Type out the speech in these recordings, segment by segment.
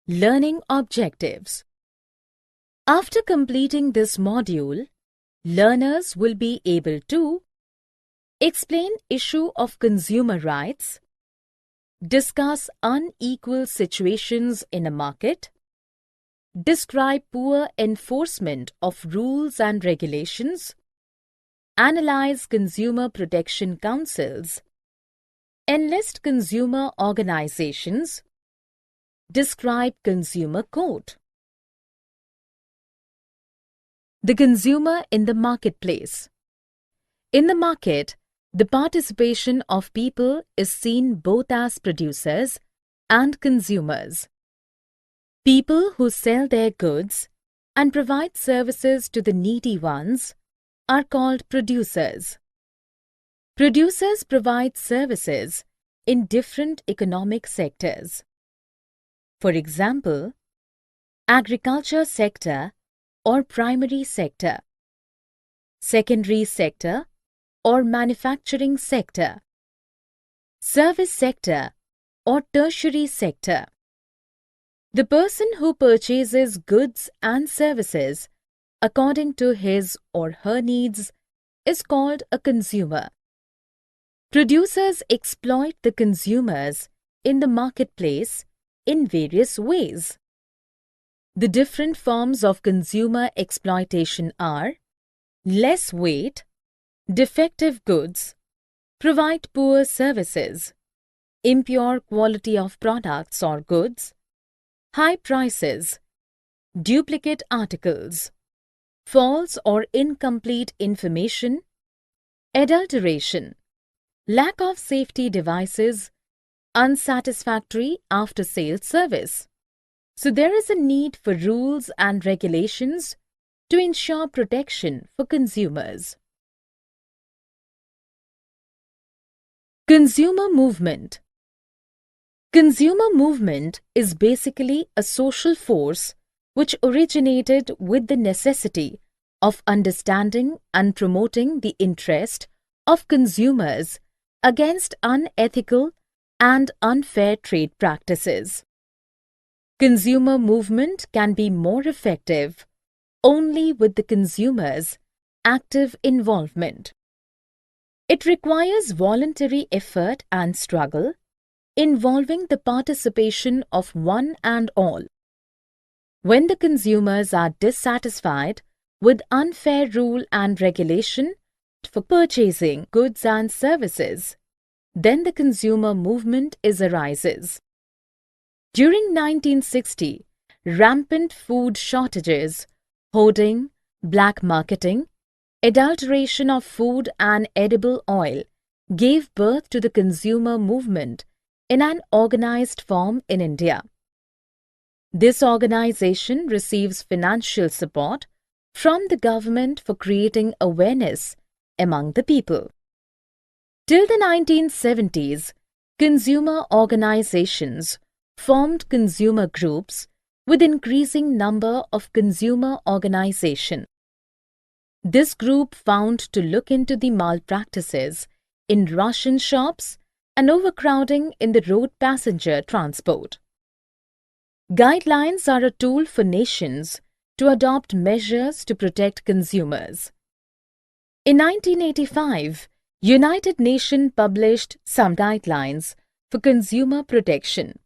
Learning objectives. After completing this module, learners will be able to explain issue of consumer rights, discuss unequal situations in a market, describe poor enforcement of rules and regulations, analyze consumer protection councils, enlist consumer organizations, describe consumer court. The consumer in the marketplace. In the market, the participation of people is seen both as producers and consumers. People who sell their goods and provide services to the needy ones are called producers. Producers provide services in different economic sectors. For example, agriculture sector or primary sector, secondary sector or manufacturing sector, service sector or tertiary sector. The person who purchases goods and services according to his or her needs is called a consumer. Producers exploit the consumers in the marketplace in various ways. The different forms of consumer exploitation are less weight, defective goods, provide poor services, impure quality of products or goods, high prices, duplicate articles, false or incomplete information, adulteration, lack of safety devices, unsatisfactory after-sales service. So there is a need for rules and regulations to ensure protection for consumers. Consumer movement. Consumer movement is basically a social force which originated with the necessity of understanding and promoting the interest of consumers against unethical and unfair trade practices. Consumer movement can be more effective only with the consumers' active involvement. It requires voluntary effort and struggle involving the participation of one and all. When the consumers are dissatisfied with unfair rule and regulation for purchasing goods and services, then the consumer movement arises. During 1960, rampant food shortages, hoarding, black marketing, adulteration of food and edible oil gave birth to the consumer movement in an organized form in India. This organization receives financial support from the government for creating awareness among the people. Till the 1970s, consumer organizations formed consumer groups with increasing number of consumer organization. This group found to look into the malpractices in ration shops and overcrowding in the road passenger transport. Guidelines are a tool for nations to adopt measures to protect consumers. In 1985, United Nations published some guidelines for consumer protection.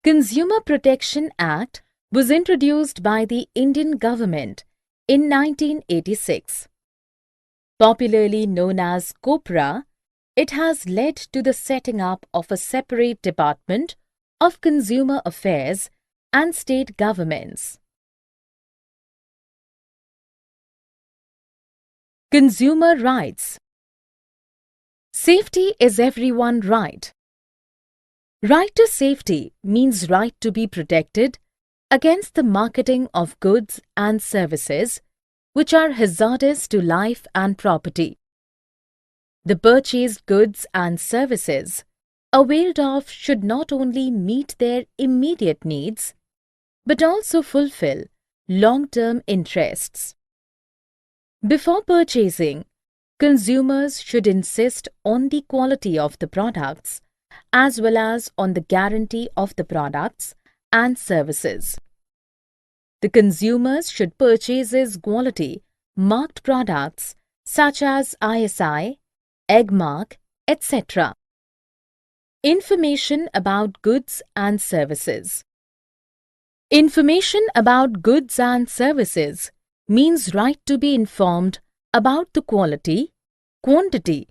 Consumer Protection Act was introduced by the Indian government in 1986. Popularly known as COPRA, it has led to the setting up of a separate department of consumer affairs and state governments. Consumer rights. Safety is everyone's right. Right to safety means right to be protected against the marketing of goods and services which are hazardous to life and property. The purchased goods and services availed of should not only meet their immediate needs but also fulfill long-term interests. Before purchasing, consumers should insist on the quality of the products as well as on the guarantee of the products and services. The consumers should purchase quality marked products such as ISI, egg mark, etc. Information about goods and services. Information about goods and services means right to be informed about the quality, quantity,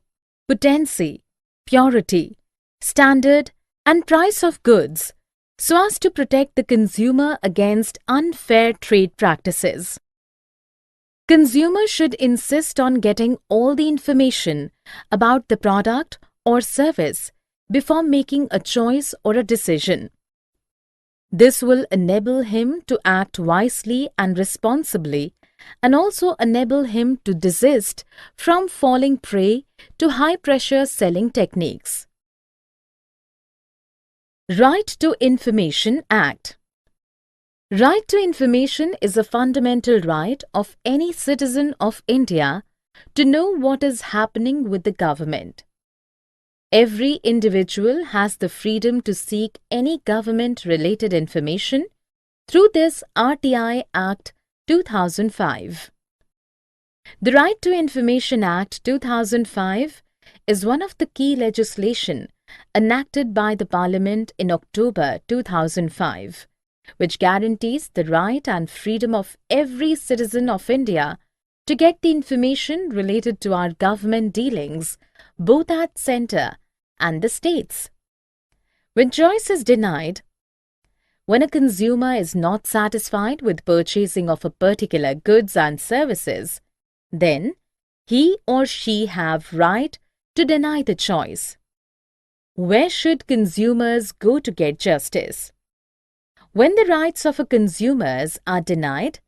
potency, purity, standard and price of goods so as to protect the consumer against unfair trade practices. Consumers should insist on getting all the information about the product or service before making a choice or a decision. This will enable him to act wisely and responsibly and also enable him to desist from falling prey to high-pressure selling techniques. Right to Information Act. Right to information is a fundamental right of any citizen of India to know what is happening with the government. Every individual has the freedom to seek any government-related information through this RTI Act 2005. The Right to Information Act 2005 is one of the key legislation enacted by the Parliament in October 2005, which guarantees the right and freedom of every citizen of India to get the information related to our government dealings, both at centre and the states. When choice is denied, when a consumer is not satisfied with purchasing of a particular goods and services, then he or she have right to deny the choice. Where should consumers go to get justice? When the rights of a consumers are denied,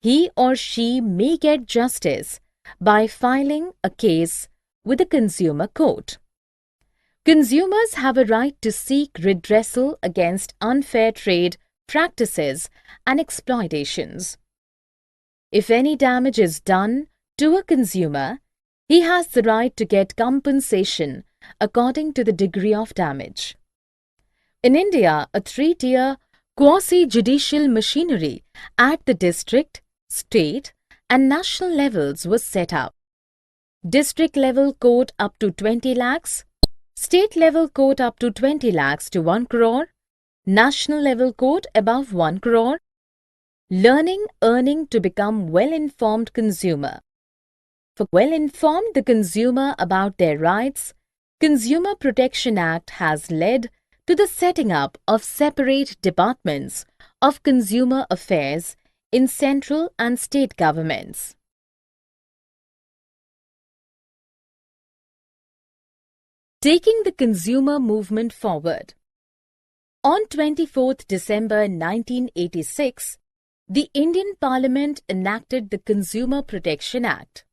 he or she may get justice by filing a case with the consumer court. Consumers have a right to seek redressal against unfair trade practices and exploitations. If any damage is done to a consumer, he has the right to get compensation according to the degree of damage. In India, a three-tier quasi-judicial machinery at the district, state and national levels was set up. District level court up to 20 lakhs, state level court up to 20 lakhs to 1 crore, national level court above 1 crore, earning to become well-informed consumer. For well-informed the consumer about their rights, Consumer Protection Act has led to the setting up of separate departments of consumer affairs in central and state governments. Taking the consumer movement forward. On 24th December 1986, the Indian Parliament enacted the Consumer Protection Act.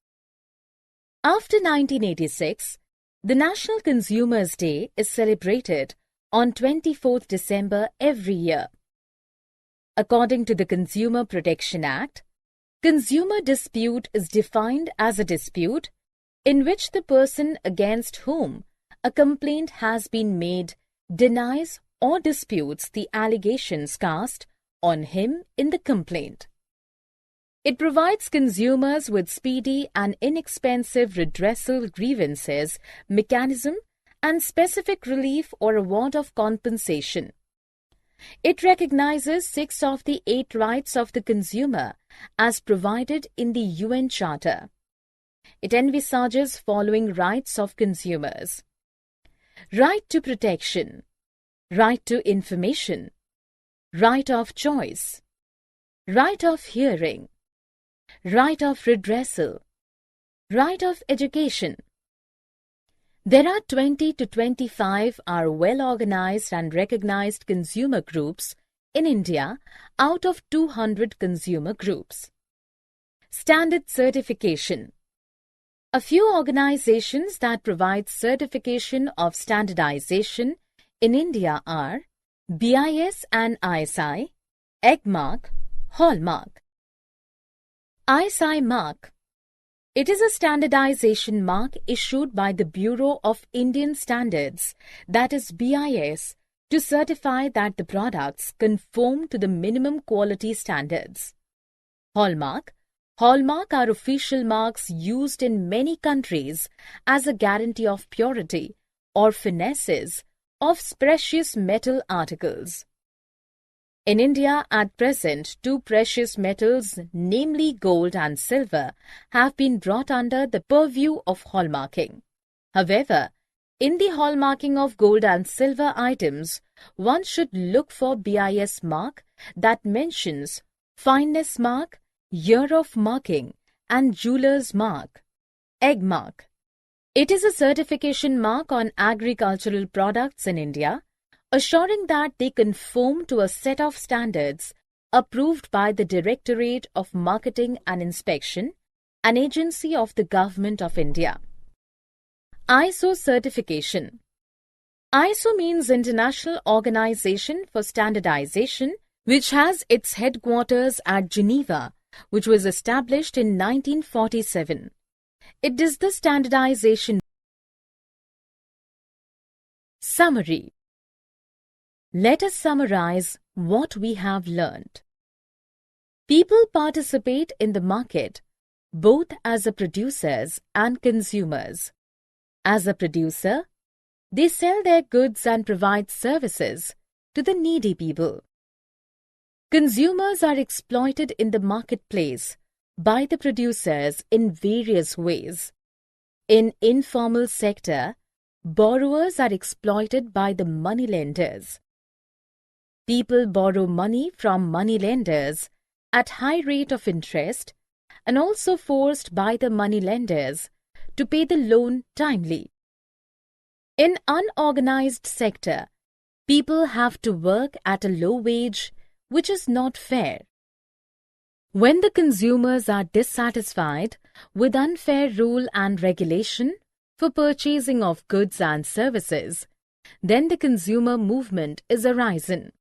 After 1986, the National Consumers' Day is celebrated on 24th December every year. According to the Consumer Protection Act, consumer dispute is defined as a dispute in which the person against whom a complaint has been made denies or disputes the allegations cast on him in the complaint. It provides consumers with speedy and inexpensive redressal grievances mechanism and specific relief or award of compensation. It recognizes 6 of the 8 rights of the consumer as provided in the UN Charter. It envisages following rights of consumers: right to protection, right to information, right of choice, right of hearing, right of redressal, right of education. There are 20 to 25 well-organized and recognized consumer groups in India out of 200 consumer groups. Standard certification. A few organizations that provide certification of standardization in India are BIS and ISI, Egg Mark, Hallmark. ISI mark. It is a standardization mark issued by the Bureau of Indian Standards, that is BIS, to certify that the products conform to the minimum quality standards. Hallmark. Hallmark are official marks used in many countries as a guarantee of purity or finesses of precious metal articles. In India, at present, two precious metals, namely gold and silver, have been brought under the purview of hallmarking. However, in the hallmarking of gold and silver items, one should look for BIS mark that mentions fineness mark, year of marking, and jeweler's mark, egg mark. It is a certification mark on agricultural products in India, assuring that they conform to a set of standards approved by the Directorate of Marketing and Inspection, an agency of the Government of India. ISO certification. ISO means International Organization for Standardization, which has its headquarters at Geneva, which was established in 1947. It is the standardization. Summary. Let us summarize what we have learned. People participate in the market both as a producers and consumers. As a producer, they sell their goods and provide services to the needy people. Consumers are exploited in the marketplace by the producers in various ways. In informal sector, borrowers are exploited by the moneylenders. People borrow money from moneylenders at high rate of interest and also forced by the moneylenders to pay the loan timely. In unorganized sector, people have to work at a low wage, which is not fair. When the consumers are dissatisfied with unfair rule and regulation for purchasing of goods and services, then the consumer movement is arisen.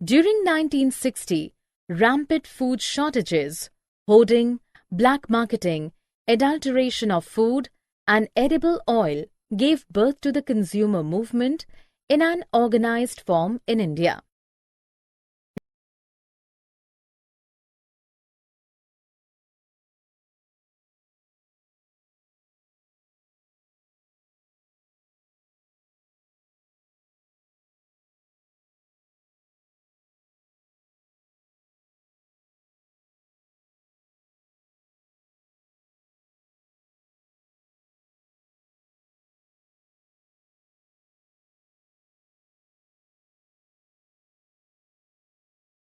During 1960, rampant food shortages, hoarding, black marketing, adulteration of food, and edible oil gave birth to the consumer movement in an organized form in India.